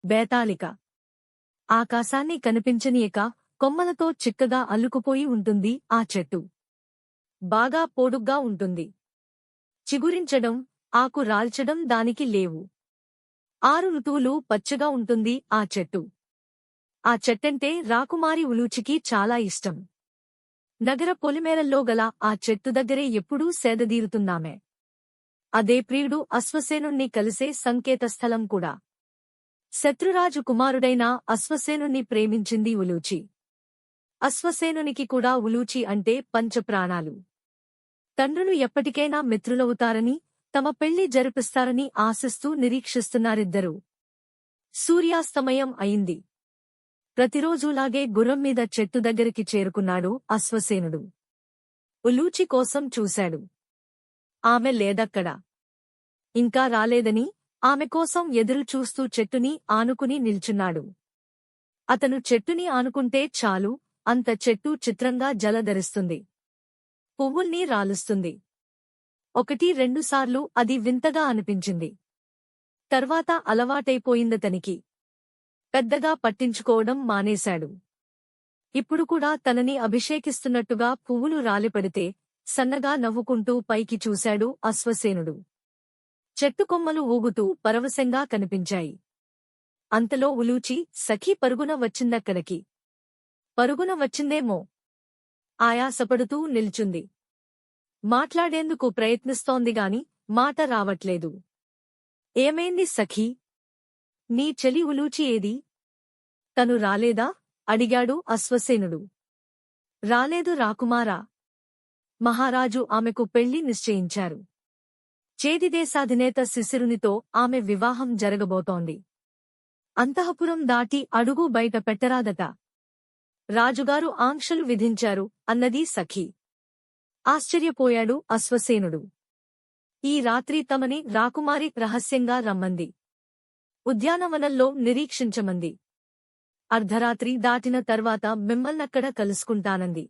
బేతాళిక. ఆకాశాన్ని కనిపించనీయక కొమ్మలతో చిక్కగా అల్లుకుపోయి ఉంటుంది ఆ చెట్టు. బాగా పొడుగ్గా ఉంటుంది. చిగురించడం, ఆకు రాల్చడం దానికి లేవు. 6 ఋతువులు పచ్చగా ఉంటుంది ఆ చెట్టు. ఆ చెట్టంటే రాకుమారి ఉలూచికి చాలా ఇష్టం. నగర పొలిమేరల్లో గల ఆ చెట్టు దగ్గరే ఎప్పుడూ సేదదీరుతున్నామే. అదే ప్రియుడు అశ్వసేనుణ్ణి కలిసే సంకేతస్థలం కూడా. శత్రురాజు కుమారుడైన అశ్వసేనుణ్ణి ప్రేమించింది ఉలూచి. అశ్వసేనునికి కూడా ఉలూచి అంటే పంచప్రాణాలు. తండ్రులు ఎప్పటికైనా మిత్రులవుతారని, తమ పెళ్లి జరిపిస్తారని ఆశిస్తూ నిరీక్షిస్తున్నారిద్దరూ. సూర్యాస్తమయం అయింది. ప్రతిరోజూలాగే గుర్రంమీద చెట్టు దగ్గరికి చేరుకున్నాడు అశ్వసేనుడు. ఉలూచి కోసం చూశాడు. ఆమె లేదక్కడ. ఇంకా రాలేదని ఆమె కోసం ఎదురు చూస్తూ చెట్టుని ఆనుకుని నిల్చున్నాడు. అతను చెట్టుని ఆనుకుంటే చాలు, అంత చెట్టు చిత్రంగా జలధరిస్తుంది. పువ్వుల్ని రాలుస్తుంది. 1-2 సార్లు అది వింతగా అనిపించింది. తర్వాత అలవాటైపోయిందతనికి. పెద్దగా పట్టించుకోవడం మానేశాడు. ఇప్పుడు కూడా తనని అభిషేకిస్తున్నట్టుగా పువ్వులు రాలిపడితే సన్నగా నవ్వుకుంటూ పైకి చూశాడు అశ్వసేనుడు. చెట్టు కొమ్మలు ఊగుతూ పరవశంగా కనిపించాయి. అంతలో ఉలూచి సఖి పరుగున వచ్చిందక్కడికి. పరుగున వచ్చిందేమో. ఆయాసపడుతూ నిల్చుంది. మాట్లాడేందుకు ప్రయత్నిస్తోందిగాని మాట రావట్లేదు. ఏమైంది సఖీ? నీ చెలి ఉలూచి ఏది? తను రాలేదా? అడిగాడు అశ్వసేనుడు. రాలేదు రాకుమారా. మహారాజు ఆమెకు పెళ్లి నిశ్చయించారు. చేదిదేశాధినేత శిశిరునితో ఆమె వివాహం జరగబోతోంది. అంతఃపురం దాటి అడుగు బయట పెట్టరాదట. రాజుగారు ఆంక్షలు విధించారు అన్నది సఖి. ఆశ్చర్యపోయాడు అశ్వసేనుడు. ఈ రాత్రి తమని రాకుమారి రహస్యంగా రమ్మంది. ఉద్యానవనంలో నిరీక్షించమంది. అర్ధరాత్రి దాటిన తర్వాత మిమ్మల్నక్కడ కలుసుకుంటానంది.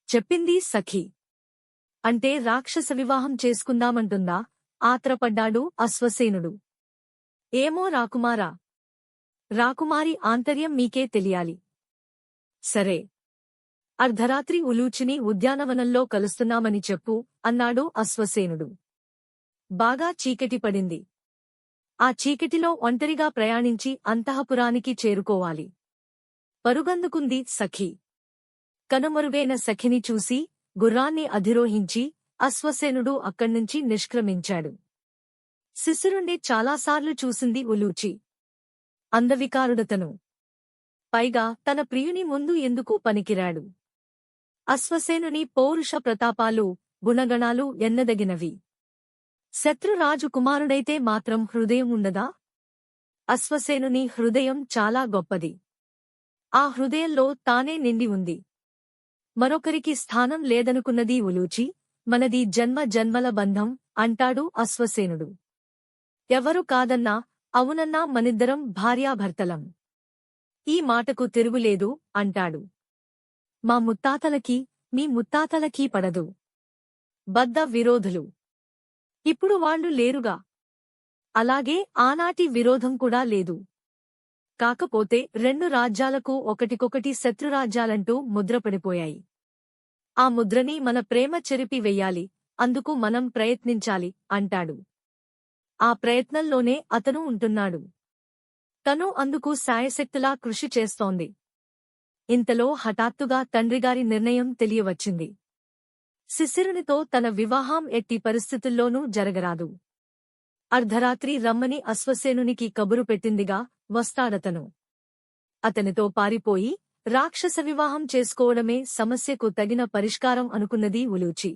చెప్పింది సఖి. అంటే రాక్షస వివాహం చేసుకుందామంటుందా? ఆత్రపడ్డాడు అశ్వసేనుడు. ఏమో రాకుమారా. రాకుమారి ఆంతర్యం మీకే తెలియాలి. సరే. అర్ధరాత్రి ఉలూచిని ఉద్యానవనంలో కలుస్తున్నామని చెప్పు అన్నాడు అశ్వసేనుడు. బాగా చీకటి పడింది. ఆ చీకటిలో ఒంటరిగా ప్రయాణించి అంతఃపురానికి చేరుకోవాలి. పరుగందుకుంది సఖి. కనుమరుగైన సఖిని చూసి గుర్రాన్ని అధిరోహించి అశ్వసేనుడు అక్కడ్నుంచి నిష్క్రమించాడు. శిశిరుణ్ణి చాలాసార్లు చూసింది ఉలూచి. అందవికారుడతను. పైగా తన ప్రియుని ముందు ఎందుకు పనికిరాడు? అశ్వసేనుని పౌరుష ప్రతాపాలు, గుణగణాలు ఎన్నదగినవి. శత్రురాజు కుమారుడైతే మాత్రం హృదయం ఉండదా? అశ్వసేనుని హృదయం చాలా గొప్పది. ఆ హృదయంలో తానే నిండి ఉంది. మరొకరికి స్థానం లేదనుకున్నది ఉలూచి. మనది జన్మ జన్మల బంధం అంటాడు అశ్వసేనుడు. ఎవరు కాదన్నా, అవునన్నా మనిద్దరం భార్యాభర్తలం. ఈ మాటకు తిరుగులేదు అంటాడు. మా ముత్తాతలకి, మీ ముత్తాతలకీ పడదు. బద్ధ విరోధులు. ఇప్పుడు వాళ్ళు లేరుగా. అలాగే ఆనాటి విరోధం కూడా లేదు. కాకపోతే 2 రాజ్యాలకు ఒకటికొకటి శత్రురాజ్యాలంటూ ముద్రపడిపోయాయి. ఆ ముద్రని మన ప్రేమ చెరిపి వెయ్యాలి, అందుకు మనం ప్రయత్నించాలి అంటాడు. ఆ ప్రయత్నంలోనే అతను ఉంటున్నాడు. తను అందుకు శాయశక్తులా కృషి చేస్తోంది. ఇంతలో హఠాత్తుగా తండ్రిగారి నిర్ణయం తెలియవచ్చింది. శిశిరునితో తన వివాహం ఎట్టి పరిస్థితుల్లోనూ జరగరాదు. అర్ధరాత్రి రమ్మని అశ్వసేనునికి కబురు పెట్టిందిగా, వస్తాడతను. అతనితో పారిపోయి రాక్షస వివాహం చేసుకోవడమే సమస్యకు తగిన పరిష్కారం అనుకున్నది ఉలూచి.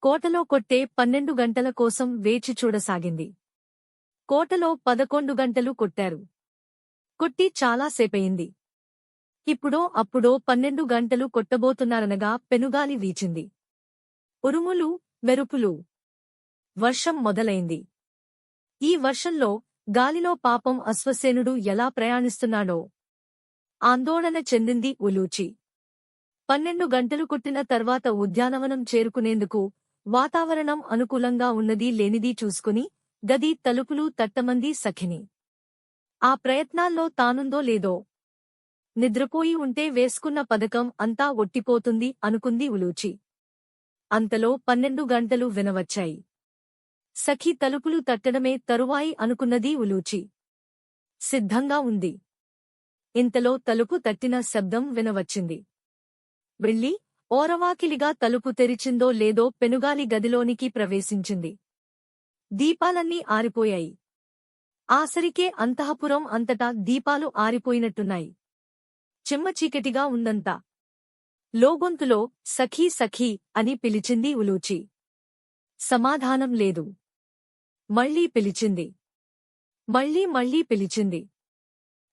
కోటలో కొట్టే 12 గంటల కోసం వేచి చూడసాగింది. కోటలో 11 గంటలు కొట్టారు. కొట్టి చాలాసేపయింది. ఇప్పుడో అప్పుడో 12 గంటలు కొట్టబోతున్నారనగా పెనుగాలి వీచింది. ఉరుములు, మెరుపులు. వర్షం మొదలైంది. ఈ వర్షంలో, గాలిలో పాపం అశ్వసేనుడు ఎలా ప్రయాణిస్తున్నాడో ఆందోళన చెందింది ఉలూచి. 12 గంటలు కొట్టిన తర్వాత ఉద్యానవనం చేరుకునేందుకు వాతావరణం అనుకూలంగా ఉన్నదీ లేనిదీ చూసుకుని గది తలుపులు తట్టమంది సఖిని. ఆ ప్రయత్నాల్లో తానుందో లేదో నిద్రపోయి ఉంటే వేసుకున్న పథకం అంతా ఒట్టిపోతుంది అనుకుంది ఉలూచి. అంతలో 12 గంటలు వినవచ్చాయి. సఖి తలుపులు తట్టడమే తరువాయి అనుకున్నది ఉలూచి. సిద్ధంగా ఉంది. ఇంతలో తలుపు తట్టిన శబ్దం వినవచ్చింది. వెళ్ళి ఓరవాకిలిగా తలుపు తెరిచిందో లేదో పెనుగాలి గదిలోనికి ప్రవేశించింది. దీపాలన్నీ ఆరిపోయాయి. ఆసరికే అంతఃపురం అంతటా దీపాలు ఆరిపోయినట్టున్నాయి. చిమ్మచీకటిగా ఉందంతా. లోగొంతులో సఖీ సఖీ అని పిలిచింది ఉలూచి. సమాధానం లేదు. మళ్లీ పిలిచింది. మళ్లీ పిలిచింది.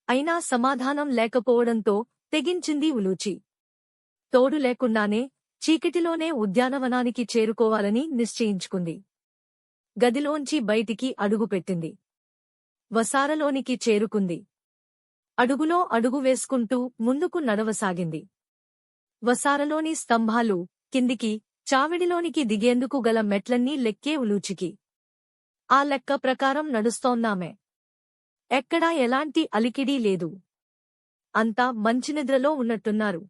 అయినా సమాధానం లేకపోవడంతో తెగించింది ఉలూచి. తోడు లేకుండానే చీకటిలోనే ఉద్యానవనానికి చేరుకోవాలని నిశ్చయించుకుంది. గదిలోంచి బయటికి అడుగుపెట్టింది. వసారలోనికి చేరుకుంది. అడుగులో అడుగు వేసుకుంటూ ముందుకు నడవసాగింది. వసారలోని స్తంభాలు కిందికి చావిడిలోనికి దిగేందుకు గల మెట్లన్నీ లెక్కే ఉలూచికి. ఆ లెక్క ప్రకారం నడుస్తోందామె. ఎక్కడా ఎలాంటి అలికిడీ లేదు. అంతా మంచినిద్రలో ఉన్నట్టున్నారు.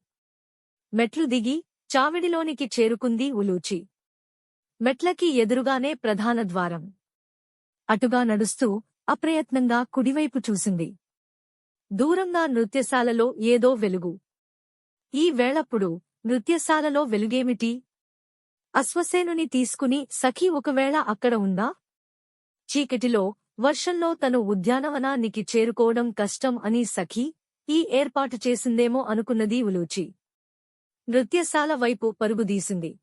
మెట్లు దిగి చావిడిలోనికి చేరుకుంది ఉలూచి. మెట్లకి ఎదురుగానే ప్రధాన ద్వారం. అటుగా నడుస్తూ అప్రయత్నంగా కుడివైపు చూసింది. దూరంగా నృత్యశాలలో ఏదో వెలుగు. ఈ వేళప్పుడు నృత్యశాలలో వెలుగేమిటి? అశ్వసేనుని తీసుకుని సఖి ఒకవేళ అక్కడ ఉందా? చీకటిలో వర్షంలో తను ఉద్యానవనానికి చేరుకోవడం కష్టం అని సఖి ఈ ఏర్పాటు చేసిందేమో అనుకున్నది ఉలూచి. నృత్యశాల వైపు పరుగుదీసింది.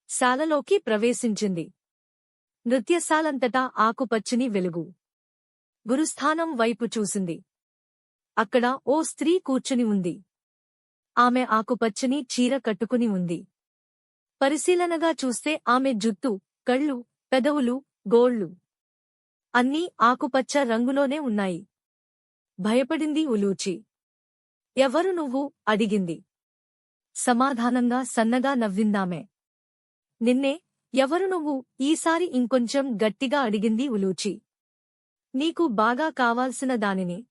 శాలలోకి ప్రవేశించింది. నృత్యశాలంతటా ఆకుపచ్చని వెలుగు. గురుస్థానం వైపు చూసింది. అక్కడ ఓ స్త్రీ కూర్చుని ఉంది. ఆమె ఆకుపచ్చని చీర కట్టుకుని ఉంది. పరిశీలనగా చూస్తే ఆమె జుత్తు, కళ్ళు, పెదవులు, గోళ్లు అన్నీ ఆకుపచ్చ రంగులోనే ఉన్నాయి. భయపడింది ఉలూచి. ఎవరు నువ్వు? అడిగింది. సమాధానంగా సన్నగా నవ్విందామె. నిన్నే. ఎవరు నువ్వు? ఈసారి ఇంకొంచెం గట్టిగా అడిగింది ఉలూచి. నీకు బాగా కావాల్సిన దానిని.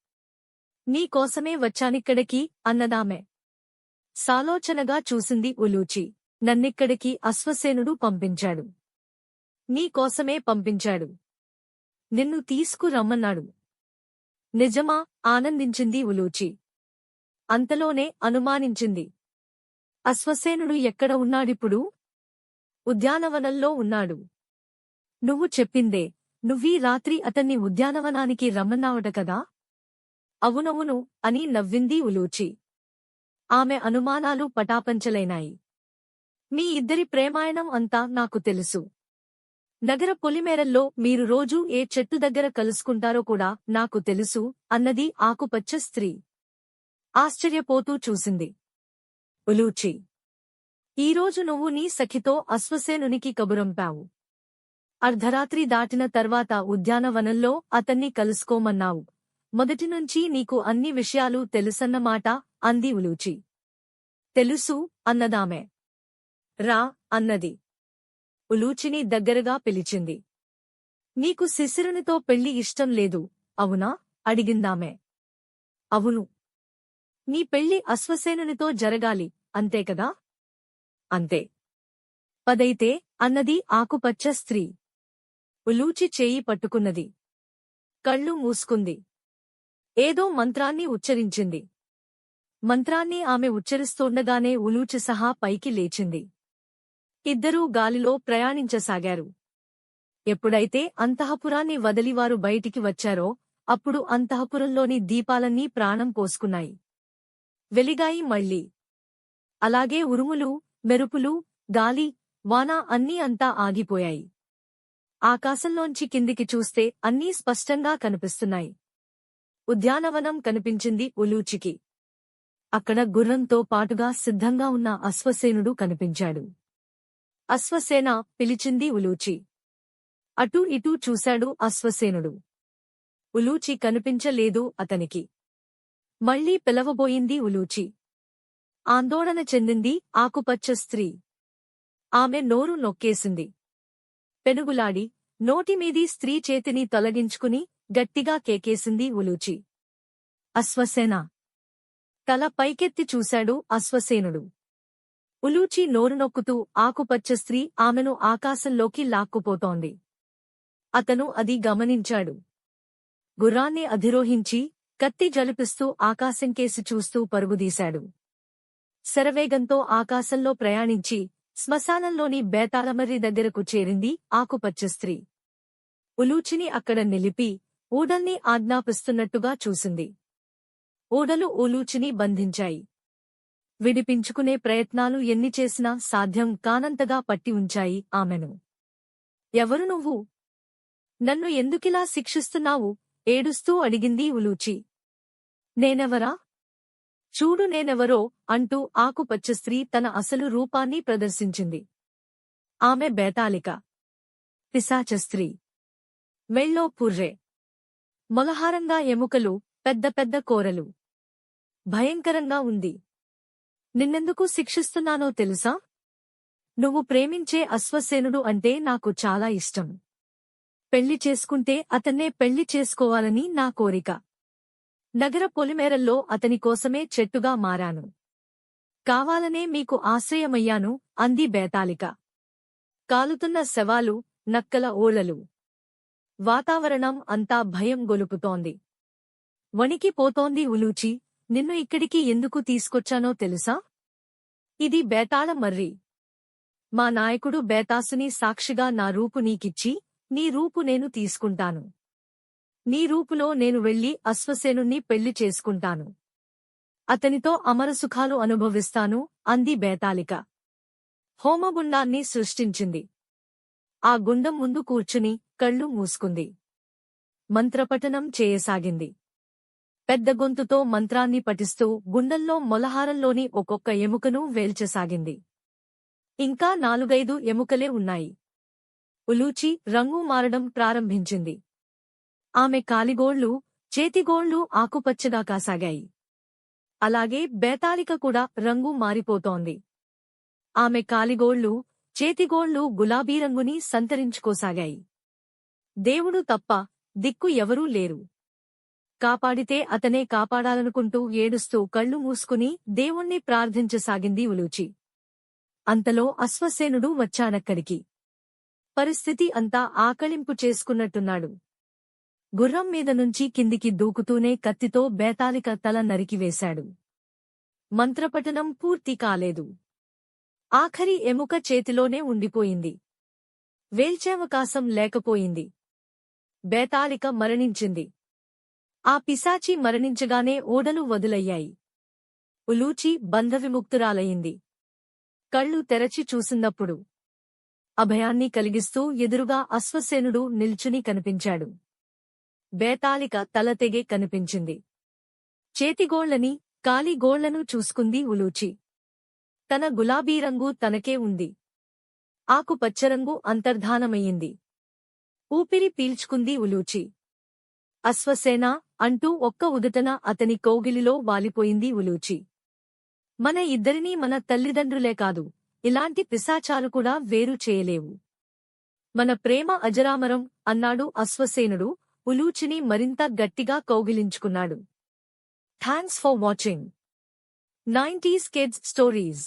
నీకోసమే వచ్చానిక్కడికి అన్నదామె. సాలోచనగా చూసింది ఉలూచి. నన్నిక్కడికి అశ్వసేనుడు పంపించాడు. నీకోసమే పంపించాడు. నిన్ను తీసుకురమ్మన్నాడు. నిజమా? ఆనందించింది ఉలూచి. అంతలోనే అనుమానించింది. అశ్వసేనుడు ఎక్కడ ఉన్నాడిప్పుడు? ఉద్యానవనంలో ఉన్నాడు. నువ్వు చెప్పిందే. నువ్వీ రాత్రి అతన్ని ఉద్యానవనానికి రమ్మన్నావట కదా? అవునవును అని నవ్వింది ఉలూచి. ఆమె అనుమానాలు పటాపంచలైనాయి. మీ ఇద్దరి ప్రేమాయణం అంతా నాకు తెలుసు. నగర పొలిమేరల్లో మీరు రోజూ ఏ చెట్టు దగ్గర కలుసుకుంటారో కూడా నాకు తెలుసు అన్నది ఆకుపచ్చ స్త్రీ. ఆశ్చర్యపోతూ చూసింది. ఉలూచి. ఈరోజు నువ్వు నీ సఖితో అశ్వసేనునికి కబురంపావు. అర్ధరాత్రి దాటిన తర్వాత ఉద్యానవనంలో అతన్ని కలుసుకోమన్నావు. మొదటినుంచీ నీకు అన్ని విషయాలు తెలుసన్నమాట అంది ఉలూచి. తెలుసు అన్నదామె. రా అన్నది. ఉలూచిని దగ్గరగా పిలిచింది. నీకు శిశిరునితో పెళ్లి ఇష్టం లేదు, అవునా? అడిగిందామె. అవును. నీ పెళ్లి అశ్వసేనునితో జరగాలి, అంతేకదా? అంతే. పదైతే అన్నది ఆకుపచ్చ స్త్రీ. ఉలూచి చేయి పట్టుకున్నది. కళ్ళు మూసుకుంది. ఏదో మంత్రాన్ని ఉచ్చరించింది. మంత్రాన్ని ఆమె ఉచ్చరిస్తోండగానే ఉలూచి సహా పైకి లేచింది. ఇద్దరూ గాలిలో ప్రయాణించసాగారు. ఎప్పుడైతే అంతఃపురాన్ని వదిలివారు బయటికి వచ్చారో అప్పుడు అంతఃపురంలోని దీపాలన్నీ ప్రాణం పోసుకున్నాయి. వెలిగాయి మళ్లీ. అలాగే ఉరుములు, మెరుపులు, గాలి, వాన అన్నీ అంతా ఆగిపోయాయి. ఆకాశంలోంచి కిందికి చూస్తే అన్నీ స్పష్టంగా కనిపిస్తున్నాయి. ఉద్యానవనం కనిపించింది ఉలూచికి. అక్కడ గుర్రంతో పాటుగా సిద్ధంగా ఉన్న అశ్వసేనుడు కనిపించాడు. అశ్వసేన పిలిచింది ఉలూచి. అటూ ఇటూ చూశాడు అశ్వసేనుడు. ఉలూచి కనిపించలేదు అతనికి. మళ్లీ పిలవబోయింది ఉలూచి. ఆందోళన చెందింది ఆకుపచ్చ స్త్రీ. ఆమె నోరు నొక్కేసింది. పెనుగులాడి నోటిమీది స్త్రీ చేతిని తొలగించుకుని గట్టిగా కేకేసింది ఉలూచి. అశ్వసేన! తల పైకెత్తి చూశాడు అశ్వసేనుడు. ఉలూచి నోరు నొక్కుతూ ఆకుపచ్చ స్త్రీ ఆమెను ఆకాశంలోకి లాక్కుపోతోంది. అతను అది గమనించాడు. గుర్రాన్ని అధిరోహించి కత్తి జలిపిస్తూ ఆకాశంకేసి చూస్తూ పరుగుదీశాడు. శరవేగంతో ఆకాశంలో ప్రయాణించి శ్మశానంలోని బేతాళమర్రి దగ్గరకు చేరింది ఆకుపచ్చ స్త్రీ. ఉలూచిని అక్కడ నిలిపి ఊడల్ని ఆజ్ఞాపిస్తున్నట్టుగా చూసింది. ఊడలు ఉలూచిని బంధించాయి. విడిపించుకునే ప్రయత్నాలు ఎన్ని చేసినా సాధ్యం కానంతగా పట్టి ఉంచాయి ఆమెను. ఎవరు నువ్వు? నన్ను ఎందుకిలా శిక్షిస్తున్నావు? ఏడుస్తూ అడిగింది ఉలూచి. నేనెవరా? చూడు నేనెవరో అంటూ ఆకుపచ్చ స్త్రీ తన అసలు రూపాన్ని ప్రదర్శించింది. ఆమె బేతాళిక. పిశాచ స్త్రీ. మెళ్ళో పుర్రె. మొలహారంగా ఎముకలు, పెద్ద పెద్ద కోరలు. భయంకరంగా ఉంది. నిన్నెందుకు శిక్షిస్తున్నానో తెలుసా? నువ్వు ప్రేమించే అశ్వసేనుడు అంటే నాకు చాలా ఇష్టం. పెళ్లి చేసుకుంటే అతన్నే పెళ్లి చేసుకోవాలని నా కోరిక. నగర పొలిమేరల్లో అతని కోసమే చెట్టుగా మారాను. కావాలనే మీకు ఆశ్రయమయ్యాను అంది బేతాళిక. కాలుతున్న శవాలు, నక్కల ఓళలు. వాతావరణం అంతా భయం గొలుపుతోంది. వణికిపోతోంది ఉలూచి. నిన్ను ఇక్కడికి ఎందుకు తీసుకొచ్చానో తెలుసా? ఇది బేతాళమర్రి. మా నాయకుడు బేతాసుని సాక్షిగా నా రూపు నీకిచ్చి, నీ రూపు నేను తీసుకుంటాను. నీ రూపులో నేను వెళ్లి అశ్వసేనుణ్ణి పెళ్లి చేసుకుంటాను. అతనితో అమరసుఖాలు అనుభవిస్తాను అంది బేతాళిక. హోమగుండాన్ని సృష్టించింది. ఆ గుండం ముందు కూర్చుని కళ్ళు మూసుకుంది. మంత్రపఠనం చేయసాగింది. పెద్ద గొంతుతో మంత్రాన్ని పఠిస్తూ గుండంలో మొలహారంలోని ఒక్కొక్క ఎముకను వేల్చసాగింది. ఇంకా 4-5 ఎముకలే ఉన్నాయి. ఉలూచి రంగు మారడం ప్రారంభించింది. ఆమె కాలిగోళ్లు, చేతిగోళ్లు ఆకుపచ్చగా కాసాగాయి. అలాగే బేతాళిక కూడా రంగు మారిపోతోంది. ఆమె కాలిగోళ్లు, చేతిగోళ్లు గులాబీ రంగుని సంతరించుకోసాగాయి. దేవుడు తప్ప దిక్కు ఎవరూ లేరు. కాపాడితే అతనే కాపాడాలనుకుంటూ ఏడుస్తూ కళ్ళు మూసుకుని దేవుణ్ణి ప్రార్థించసాగింది ఉలూచి. అంతలో అశ్వసేనుడు వచ్చాడక్కడికి. పరిస్థితి అంతా ఆకళింపు చేసుకున్నట్టున్నాడు. గుర్రం మీద నుంచి కిందికి దూకుతూనే కత్తితో బేతాళిక తల నరికివేశాడు. మంత్రపఠనం పూర్తి కాలేదు. ఆఖరి ఎముక చేతిలోనే ఉండిపోయింది. వేల్చేవకాశం లేకపోయింది. బేతాళిక మరణించింది. ఆ పిశాచి మరణించగానే ఓడలు వదులయ్యాయి. ఉలూచి బంధవిముక్తురాలయింది. కళ్ళు తెరచి చూసినప్పుడు అభయాన్ని కలిగిస్తూ ఎదురుగా అశ్వసేనుడు నిల్చుని కనిపించాడు. బేతాళిక తల తెగే కనిపించింది. చేతిగోళ్లని, కాలిగోళ్లను చూసుకుంది ఉలూచి. తన గులాబీ రంగు తనకే ఉంది. ఆకుపచ్చరంగు అంతర్ధానమయ్యింది. ఊపిరి పీల్చుకుంది ఉలూచి. అశ్వసేన అంటూ ఒక్క ఉదుటన అతని కౌగిలిలో వాలిపోయింది ఉలూచి. మన ఇద్దరినీ మన తల్లిదండ్రులే కాదు, ఇలాంటి పిశాచాలు కూడా వేరు చేయలేవు. మన ప్రేమ అజరామరం అన్నాడు అశ్వసేనుడు. ఉలూచిని మరింత గట్టిగా కౌగిలించుకున్నాడు. Thanks for watching 90s Kids Stories.